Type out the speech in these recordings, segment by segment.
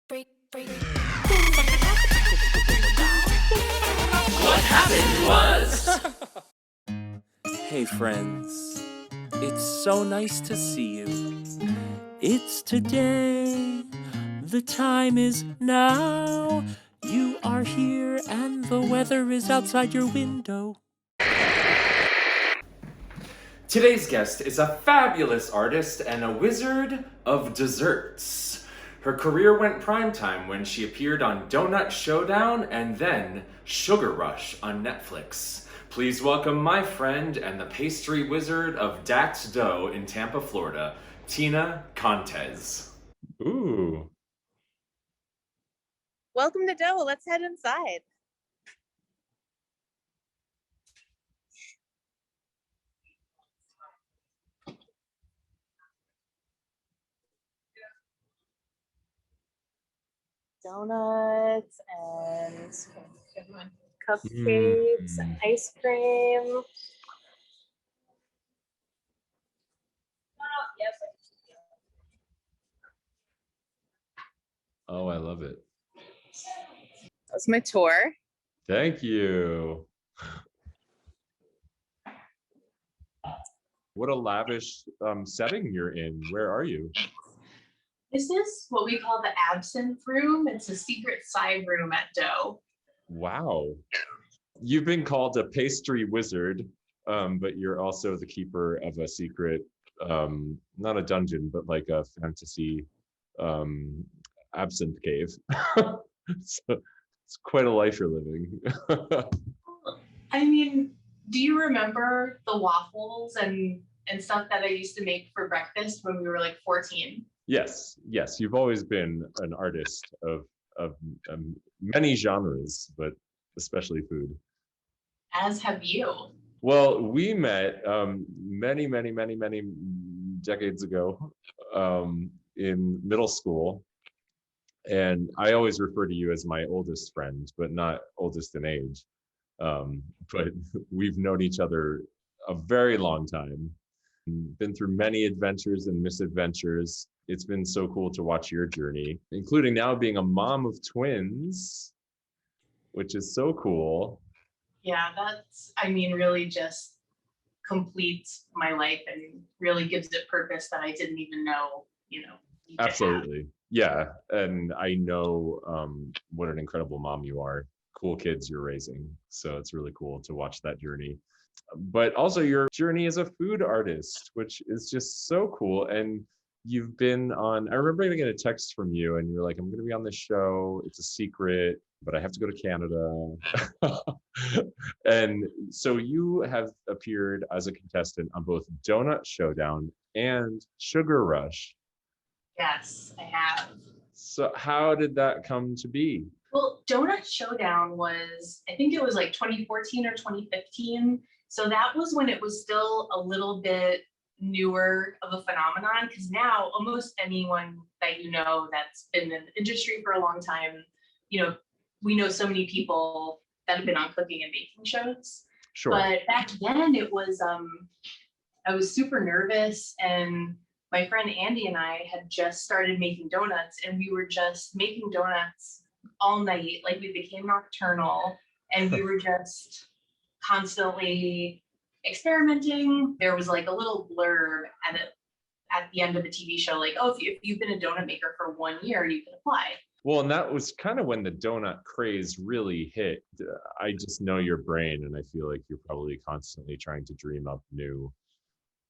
What happened was. Hey friends, it's so nice to see you. It's today, the time is now. You are here and the weather is outside your window. Today's guest is a fabulous artist and a wizard of desserts. Her career went primetime when she appeared on Donut Showdown and then Sugar Rush on Netflix. Please welcome my friend and the pastry wizard of Dax Dough in Tampa, Florida, Tina Contes. Ooh. Welcome to Dough. Let's head inside. Donuts and cupcakes, ice cream. Oh, I love it. That's my tour. Thank you. What a lavish setting you're in. Where are you? This is what we call the absinthe room. It's a secret side room at Dough. Wow. You've been called a pastry wizard, but you're also the keeper of a secret, not a dungeon, but like a fantasy absinthe cave. So it's quite a life you're living. I mean, do you remember the waffles and stuff that I used to make for breakfast when we were like 14? Yes. You've always been an artist of many genres, but especially food. As have you. Well, we met many decades ago in middle school. And I always refer to you as my oldest friend, but not oldest in age. But we've known each other a very long time, been through many adventures and misadventures. It's been so cool to watch your journey, including now being a mom of twins, which is so cool. Yeah, that's, really just completes my life and really gives it purpose that I didn't even know, Absolutely. Yeah. And I know what an incredible mom you are. Cool kids you're raising. So it's really cool to watch that journey. But also your journey as a food artist, which is just so cool. And you've been on, I remember getting a text from you and you're like, I'm going to be on this show. It's a secret, but I have to go to Canada. And so you have appeared as a contestant on both Donut Showdown and Sugar Rush. Yes, I have. So how did that come to be? Well, Donut Showdown was, I think it was like 2014 or 2015. So that was when it was still a little bit newer of a phenomenon, because now almost anyone that that's been in the industry for a long time, we know so many people that have been on cooking and baking shows. Sure. But back then it was, I was super nervous, and my friend Andy and I had just started making donuts, and we were just making donuts all night. Like, we became nocturnal, and we were just constantly experimenting. There was like a little blurb at the end of the TV show, like, oh, if you've been a donut maker for 1 year, you can apply. Well, and that was kind of when the donut craze really hit. I just know your brain, and I feel like you're probably constantly trying to dream up new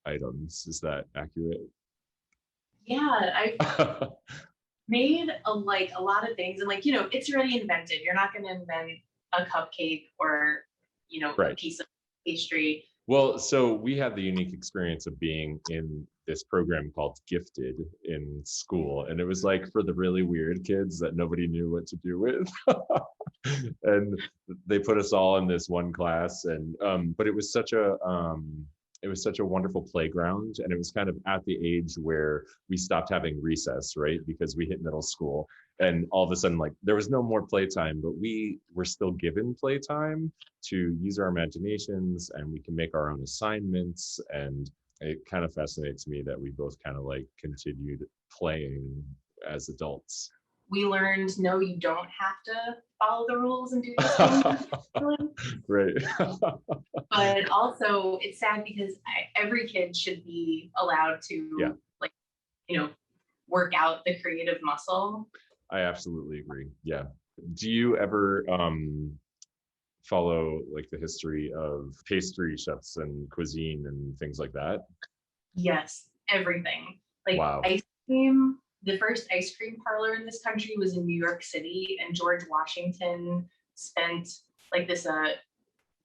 items. Is that accurate? Yeah, I've made a lot of things, and it's already invented. You're not going to invent a cupcake or right. A piece of pastry. Well, so we had the unique experience of being in this program called Gifted in school, and it was like for the really weird kids that nobody knew what to do with. And they put us all in this one class, and but it was such a wonderful playground, and it was kind of at the age where we stopped having recess, right? Because we hit middle school, and all of a sudden, like, there was no more playtime, but we were still given playtime to use our imaginations, and we can make our own assignments. And it kind of fascinates me that we both kind of like continued playing as adults. we learned, no, you don't have to follow the rules and do these things. Right. But also it's sad because every kid should be allowed Yeah. to like, work out the creative muscle. I absolutely agree. Yeah. Do you ever follow like the history of pastry chefs and cuisine and things like that? Yes, everything. Like Wow. ice cream, the first ice cream parlor in this country was in New York City, and George Washington spent like this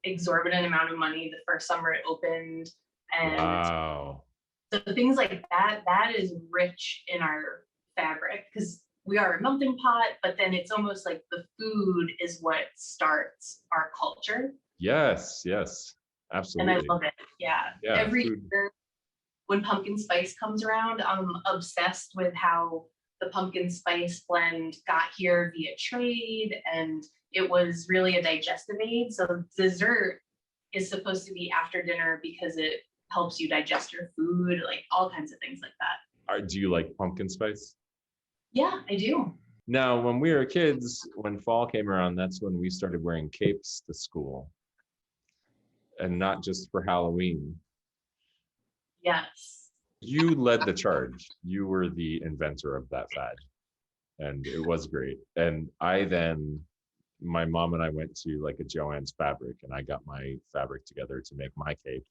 exorbitant amount of money the first summer it opened. And Wow. so things like that is rich in our fabric because we are a melting pot, but then it's almost like the food is what starts our culture. Yes, yes. And Absolutely. I love it. Yeah. Yeah, Every food. year when pumpkin spice comes around, I'm obsessed with how the pumpkin spice blend got here via trade, and it was really a digestive aid. So dessert is supposed to be after dinner because it helps you digest your food, like all kinds of things like that. Do you like pumpkin spice? Yeah, I do. Now, when we were kids, when fall came around, that's when we started wearing capes to school. And not just for Halloween. Yes. You led the charge. You were the inventor of that fad. And it was great. And my mom and I went to like a Joann's Fabric, and I got my fabric together to make my cape.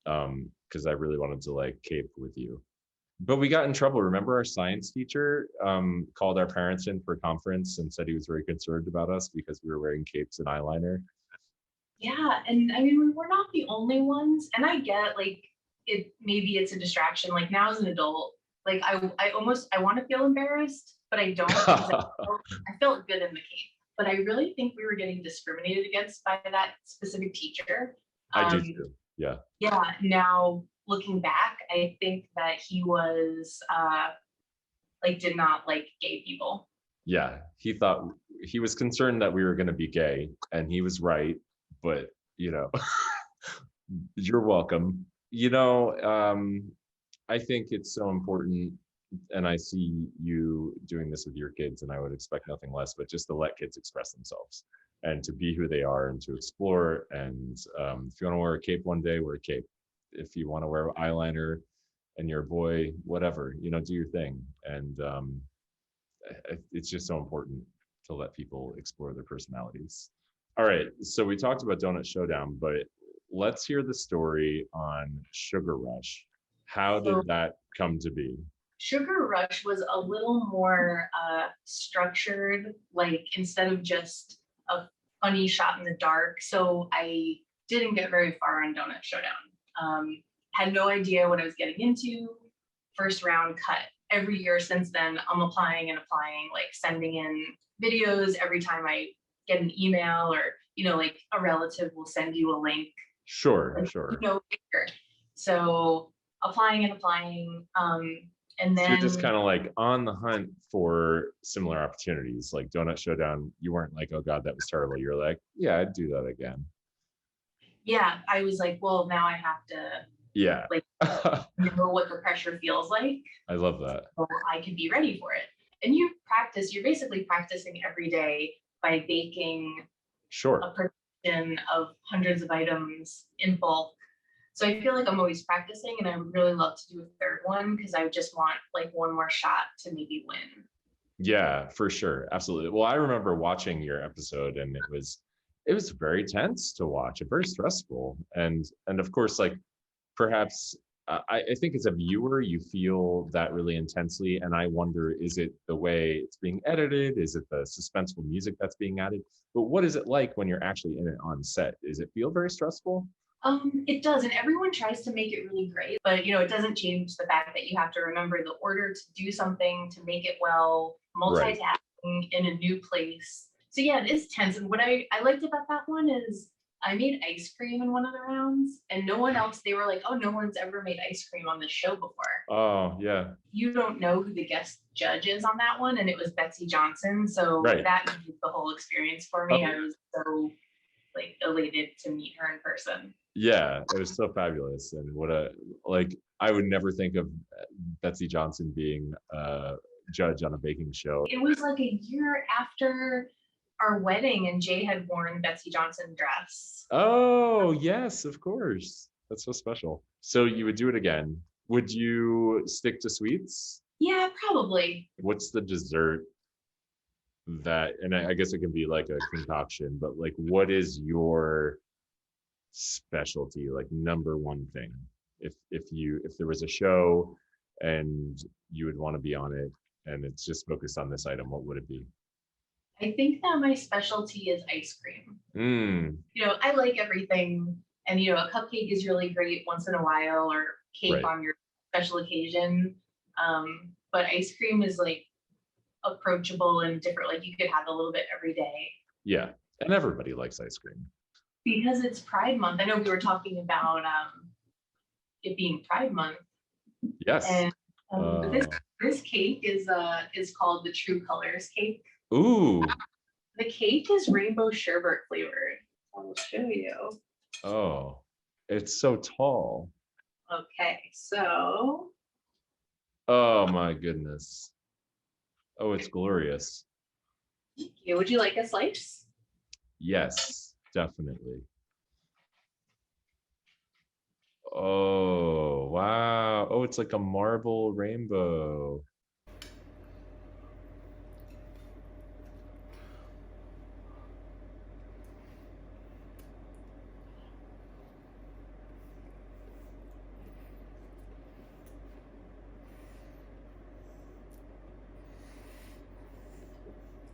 Because I really wanted to like cape with you. But we got in trouble. Remember our science teacher called our parents in for a conference and said he was very concerned about us because we were wearing capes and eyeliner. Yeah, and I mean, we were not the only ones. And I get like maybe it's a distraction. Like now as an adult, like I want to feel embarrassed, but I don't because I felt good in the cape. But I really think we were getting discriminated against by that specific teacher. I do too. Yeah. Yeah. Now looking back, I think that he was did not like gay people. Yeah. He was concerned that we were going to be gay, and he was right. But, you're welcome. I think it's so important, and I see you doing this with your kids, and I would expect nothing less, but just to let kids express themselves and to be who they are and to explore. And if you want to wear a cape one day, wear a cape. If you want to wear eyeliner and you're a boy, whatever, do your thing. And it's just so important to let people explore their personalities. All right, so we talked about Donut Showdown, but let's hear the story on Sugar Rush. How did that come to be? Sugar Rush was a little more structured, like instead of just a funny shot in the dark. So I didn't get very far on Donut Showdown. Had no idea what I was getting into. First round cut. Every year since then, I'm applying, like sending in videos every time I get an email, or like a relative will send you a link. Sure. So applying, and then so you're just kind of like on the hunt for similar opportunities. Like Donut Showdown, you weren't like, oh God, that was terrible. You're like, yeah, I'd do that again. Yeah, I was like, well, now I have to like know what the pressure feels like. I love that. So I can be ready for it. And you're basically practicing every day by baking a production of hundreds of items in bulk. So I feel like I'm always practicing, and I would really love to do a third one because I just want like one more shot to maybe win. Yeah, for sure. Absolutely. Well, I remember watching your episode, and it was very tense to watch, very stressful. And of course, like perhaps I think as a viewer, you feel that really intensely. And I wonder, is it the way it's being edited? Is it the suspenseful music that's being added? But what is it like when you're actually in it on set? Does it feel very stressful? It does, and everyone tries to make it really great, but it doesn't change the fact that you have to remember the order to do something, to make it well, multitasking in a new place. So yeah, it is tense. And what I liked about that one is I made ice cream in one of the rounds, and no one else, they were like, oh, no one's ever made ice cream on this show before. Oh, yeah. You don't know who the guest judge is on that one, and it was Betsy Johnson. So that made the whole experience for me. I was so like elated to meet her in person. Yeah, it was so fabulous. And I would never think of Betsy Johnson being judge on a baking show. It was like a year after our wedding, and Jay had worn Betsy Johnson dress. Oh, yes, of course. That's so special. So you would do it again. Would you stick to sweets? Yeah, probably. What's the dessert that, and I guess it can be like a concoction, but like what is your specialty, like number one thing? If there was a show and you would want to be on it and it's just focused on this item, what would it be? I think that my specialty is ice cream. You know, I like everything, and you know, a cupcake is really great once in a while, or cake Right. on your special occasion. But ice cream is like approachable and different. Like you could have a little bit every day. Yeah, and everybody likes ice cream. Because it's Pride Month. I know we were talking about it being Pride Month, Yes. and but this cake is called the True Colors cake. Ooh. The cake is rainbow sherbet flavored. I'll show you. Oh, it's so tall. Okay, so Oh my goodness. Oh, it's glorious. would you like a slice? Yes, definitely. Oh, wow. Oh, it's like a marble rainbow.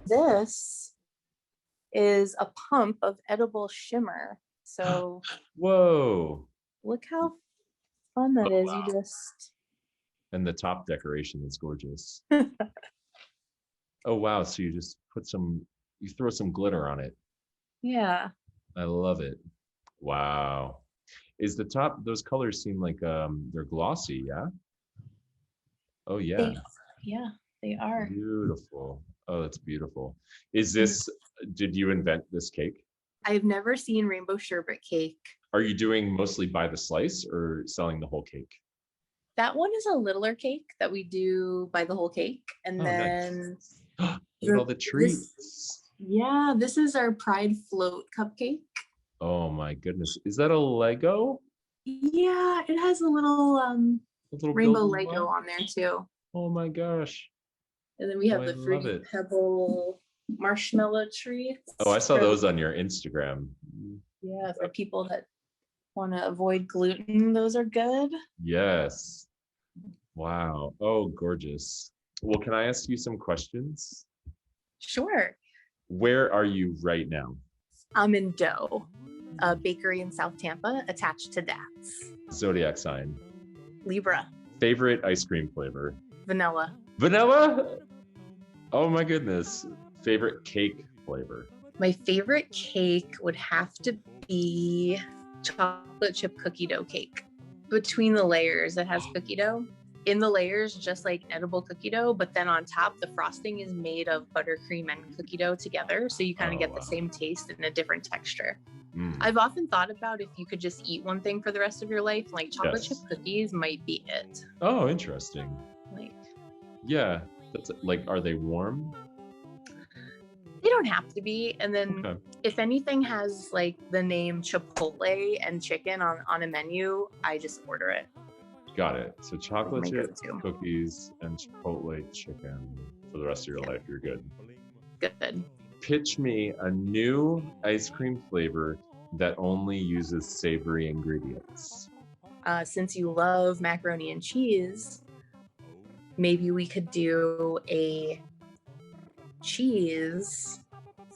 This is a pump of edible shimmer. So Whoa. look how fun that is. wow. You just And the top decoration is gorgeous. Oh, wow. So you just you throw some glitter on it. yeah. I love it. Wow. Is the top, those colors seem like they're glossy, yeah? Oh, yeah. Yeah, they are. Beautiful. Oh, that's beautiful. Did you invent this cake? I've never seen rainbow sherbet cake. Are you doing mostly by the slice or selling the whole cake? That one is a littler cake that we do by the whole cake. And Oh, nice. then Look at all the treats. this is our Pride float cupcake. Oh my goodness. Is that a Lego? Yeah, it has a little A little rainbow building Lego block? on there too. Oh my gosh. And then we have Oh, I the love Fruity it. Pebble marshmallow treats. Oh, I saw for- those on your Instagram. Yeah, for people that want to avoid gluten, those are good. Yes. Wow. Oh, gorgeous. Well, can I ask you some questions? Sure. Where are you right now? I'm in Dough, a bakery in South Tampa attached to Dats. Zodiac sign. Libra, Favorite ice cream flavor? vanilla. Vanilla? Oh my goodness. Favorite cake flavor? My favorite cake would have to be chocolate chip cookie dough cake. Between the layers, it has cookie dough. In the layers, just like edible cookie dough, but then on top, the frosting is made of buttercream and cookie dough together. So you kind of Oh, get wow. the same taste and a different texture. Mm. I've often thought about if you could just eat one thing for the rest of your life, like chocolate Yes. chip cookies might be it. Oh, interesting. Like, Yeah. That's like, are they warm? they don't have to be. And then Okay. if anything has like the name Chipotle and chicken on a menu, I just order it. Got it. So chocolate My chip go-to. cookies and Chipotle chicken for the rest of your life. You're good. Good. Pitch me a new ice cream flavor that only uses savory ingredients. Since you love macaroni and cheese, maybe we could do a cheese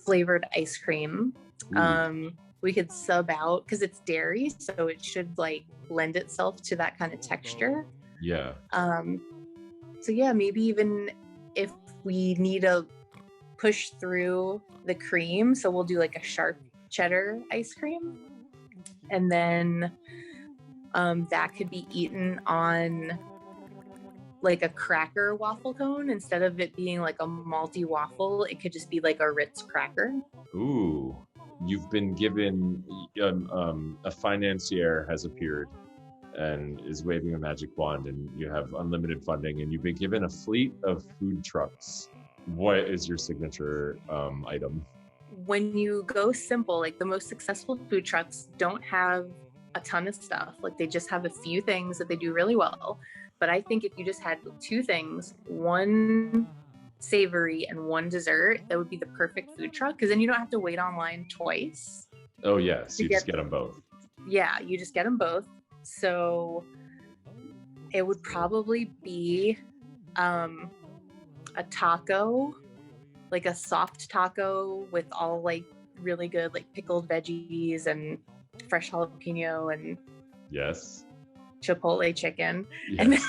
flavored ice cream. Ooh, We could sub out because it's dairy, so it should like lend itself to that kind of texture. yeah. So yeah, maybe even if we need to push through the cream, so we'll do like a sharp cheddar ice cream, and then that could be eaten on like a cracker waffle cone. Instead of it being like a malty waffle, it could just be like a Ritz cracker. Ooh, you've been given a financier has appeared and is waving a magic wand, and you have unlimited funding, and you've been given a fleet of food trucks. What is your signature item? When you go simple, like the most successful food trucks don't have a ton of stuff. Like they just have a few things that they do really well. But I think if you just had two things, one savory and one dessert, that would be the perfect food truck, because then you don't have to wait online twice. Oh yes, you just get them both. Yeah, you just get them both. So it would probably be a taco, like a soft taco with all like really good like pickled veggies and fresh jalapeno and Yes. chipotle chicken. Yes.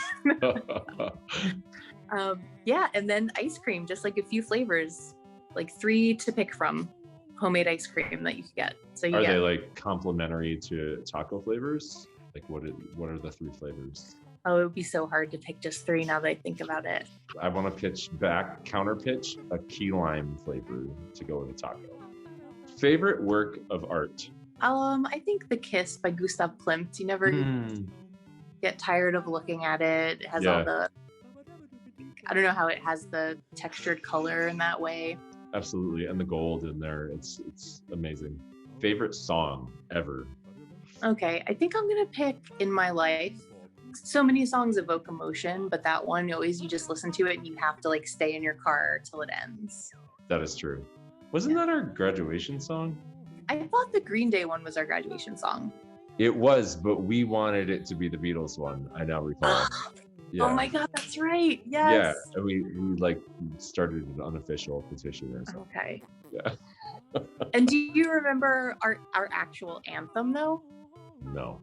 Yeah, and then ice cream, just like a few flavors, like 3 to pick from, homemade ice cream that you could get. So you Are get, they like complementary to taco flavors? Like what are the 3 flavors? oh, it would be so hard to pick just 3 now that I think about it. I want to counter pitch a key lime flavor to go with a taco. Favorite work of art? I think The Kiss by Gustav Klimt. You never get tired of looking at it. It has all the, I don't know how it has the textured color in that way. Absolutely, and the gold in there, it's amazing. Favorite song ever? Okay, I think I'm gonna pick In My Life. So many songs evoke emotion, but that one, always, you just listen to it and you have to like stay in your car till it ends. That is true. Wasn't that our graduation song? I thought the Green Day one was our graduation song. It was, but we wanted it to be the Beatles one. I now recall. Yeah. Oh my God, that's right. Yes. Yeah, we like started an unofficial petition or something. Okay. Yeah. And do you remember our actual anthem though? No.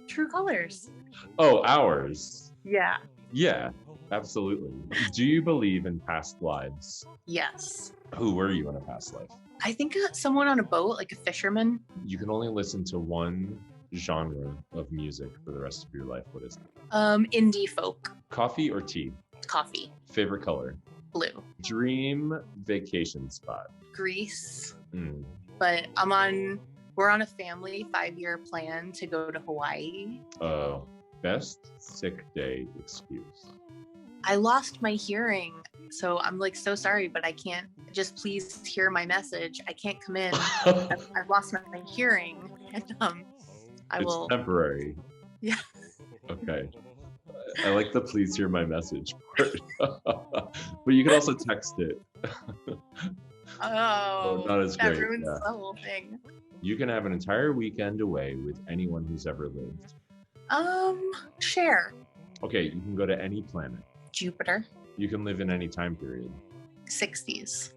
True Colors. Oh, ours. Yeah. Yeah, absolutely. Do you believe in past lives? Yes. Who were you in a past life? I think someone on a boat, like a fisherman. You can only listen to one genre of music for the rest of your life. What is it? Indie folk. Coffee or tea? Coffee. Favorite color? Blue. Dream vacation spot? Greece. But we're on a family 5-year plan to go to Hawaii. Best sick day excuse? I lost my hearing, so I'm like so sorry, but I can't. Just please hear my message. I can't come in. I've lost my hearing, and It's temporary. Yeah. Okay. I like the please hear my message part. But you can also text it. Oh, not as that great. ruins Yeah. the whole thing. You can have an entire weekend away with anyone who's ever lived. Share. Okay, you can go to any planet. Jupiter. You can live in any time period. 60s.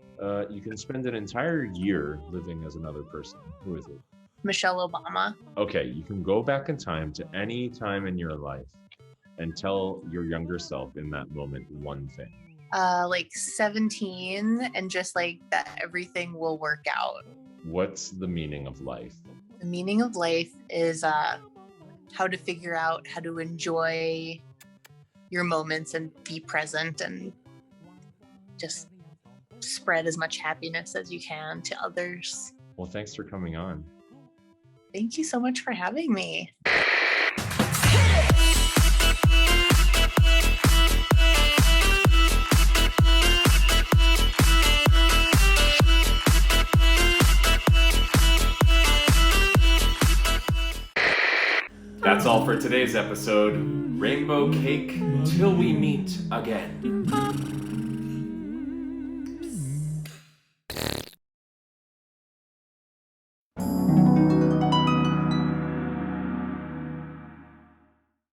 You can spend an entire year living as another person. Who is it? Michelle Obama. Okay, you can go back in time to any time in your life and tell your younger self in that moment one thing. Like 17, and just like that everything will work out. What's the meaning of life? The meaning of life is how to figure out how to enjoy your moments and be present and just spread as much happiness as you can to others. Well, thanks for coming on. Thank you so much for having me. That's all for today's episode. Rainbow cake till we meet again.